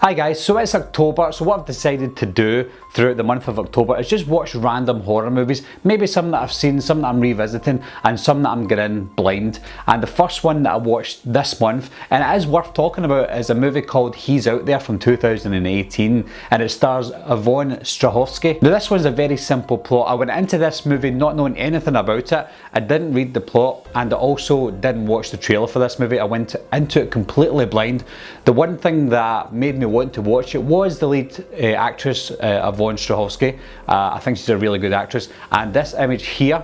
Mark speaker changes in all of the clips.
Speaker 1: Hi guys, so it's October, so what I've decided to do throughout the month of October is just watch random horror movies, maybe some that I've seen, some that I'm revisiting, and some that I'm getting blind. And the first one that I watched this month, and it is worth talking about, is a movie called He's Out There from 2018, and it stars Yvonne Strahovski. Now this one's a very simple plot. I went into this movie not knowing anything about it, I didn't read the plot, and I also didn't watch the trailer for this movie. I went into it completely blind. The one thing that made me want to watch it was the lead actress, Yvonne Strahovski. I think she's a really good actress, and this image here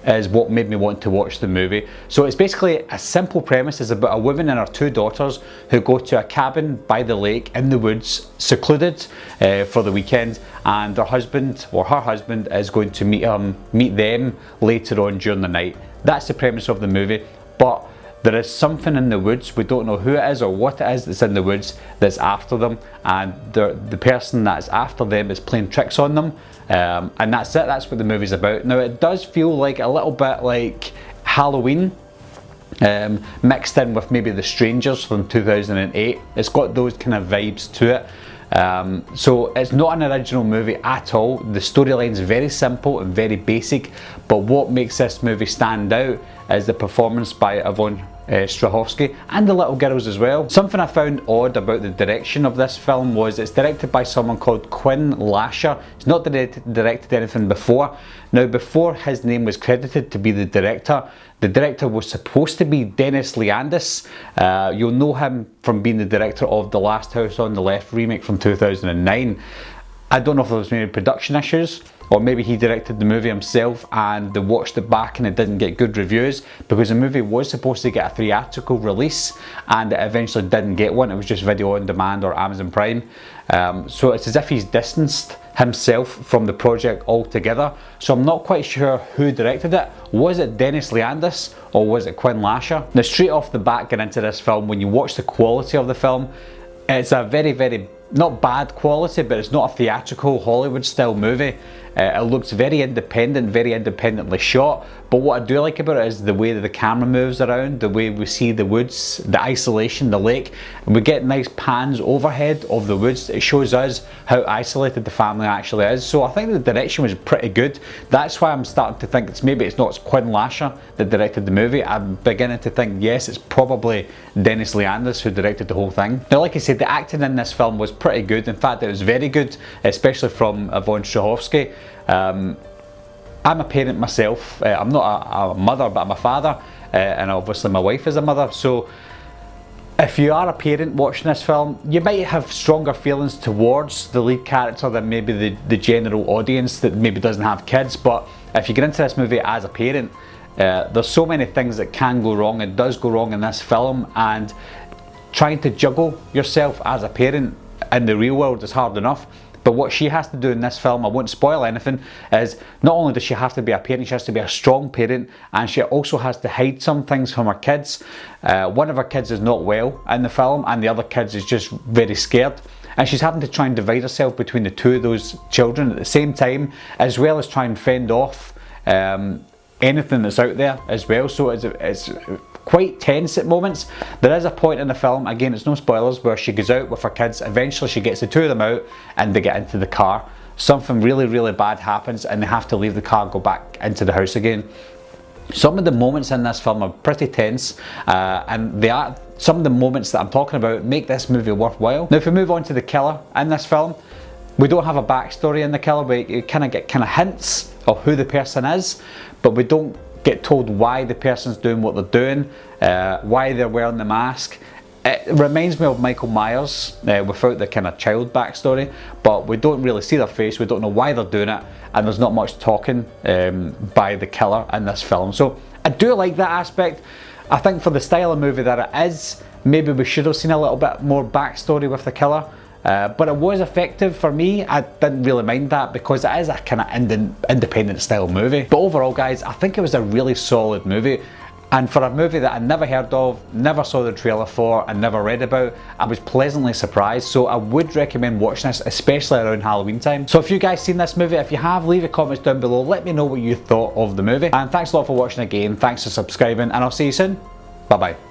Speaker 1: is what made me want to watch the movie. So it's basically a simple premise. It's about a woman and her two daughters who go to a cabin by the lake in the woods, secluded for the weekend, and their husband, or her husband, is going to meet them later on during the night. That's the premise of the movie, but there is something in the woods, we don't know who it is or what it is that's in the woods, that's after them, and the person that's after them is playing tricks on them, and that's it. That's what the movie's about. Now it does feel like a little bit like Halloween, mixed in with maybe The Strangers from 2008. It's got those kind of vibes to it. So it's not an original movie at all. The storyline's very simple and very basic, but what makes this movie stand out is the performance by Yvonne Strahovski and the little girls as well. Something I found odd about the direction of this film was it's directed by someone called Quinn Lasher. He's not directed anything before. Now before his name was credited to be the director was supposed to be Dennis Leandis. You'll know him from being the director of The Last House on the Left remake from 2009. I don't know if there was maybe production issues, or maybe he directed the movie himself and they watched it back and it didn't get good reviews, because the movie was supposed to get a theatrical release and it eventually didn't get one. It was just video on demand or Amazon Prime. So it's as if he's distanced himself from the project altogether. So I'm not quite sure who directed it. Was it Dennis Leandis or was it Quinn Lasher? Now straight off the bat, getting into this film, when you watch the quality of the film, it's a very, not bad quality, but it's not a theatrical Hollywood style movie. It looks very independent, very independently shot, but what I do like about it is the way that the camera moves around, the way we see the woods, the isolation, the lake, and we get nice pans overhead of the woods. It shows us how isolated the family actually is. So I think the direction was pretty good. That's why I'm starting to think it's not Quinn Lasher that directed the movie. I'm beginning to think, yes, it's probably Dennis Leandis who directed the whole thing. Now like I said, the acting in this film was pretty good. In fact, it was very good, especially from Yvonne Strahovski. I'm a parent myself. I'm not a mother, but I'm a father, and obviously my wife is a mother. So if you are a parent watching this film, you might have stronger feelings towards the lead character than maybe the general audience that maybe doesn't have kids. But if you get into this movie as a parent, there's so many things that can go wrong and does go wrong in this film, and trying to juggle yourself as a parent in the real world is hard enough. But what she has to do in this film, I won't spoil anything, is not only does she have to be a parent, she has to be a strong parent, and she also has to hide some things from her kids. One of her kids is not well in the film, and the other kid is just very scared. And she's having to try and divide herself between the two of those children at the same time, as well as try and fend off anything that's out there as well. So it's quite tense at moments. There is a point in the film, again it's no spoilers, where she goes out with her kids. Eventually she gets the two of them out and they get into the car. Something really bad happens and they have to leave the car, go back into the house again. Some of the moments in this film are pretty tense, and some of the moments that I'm talking about make this movie worthwhile. Now if we move on to the killer in this film, we don't have a backstory in the killer. We kind of get hints of who the person is, but we don't get told why the person's doing what they're doing, why they're wearing the mask. It reminds me of Michael Myers without the kind of child backstory, but we don't really see their face, we don't know why they're doing it, and there's not much talking by the killer in this film. So I do like that aspect. I think for the style of movie that it is, maybe we should have seen a little bit more backstory with the killer. But it was effective for me. I didn't really mind that because it is a kind of independent style movie. But overall guys, I think it was a really solid movie. And for a movie that I never heard of, never saw the trailer for, and never read about, I was pleasantly surprised. So I would recommend watching this, especially around Halloween time. So if you guys seen this movie, if you have, leave a comment down below. Let me know what you thought of the movie. And thanks a lot for watching again. Thanks for subscribing, and I'll see you soon. Bye bye.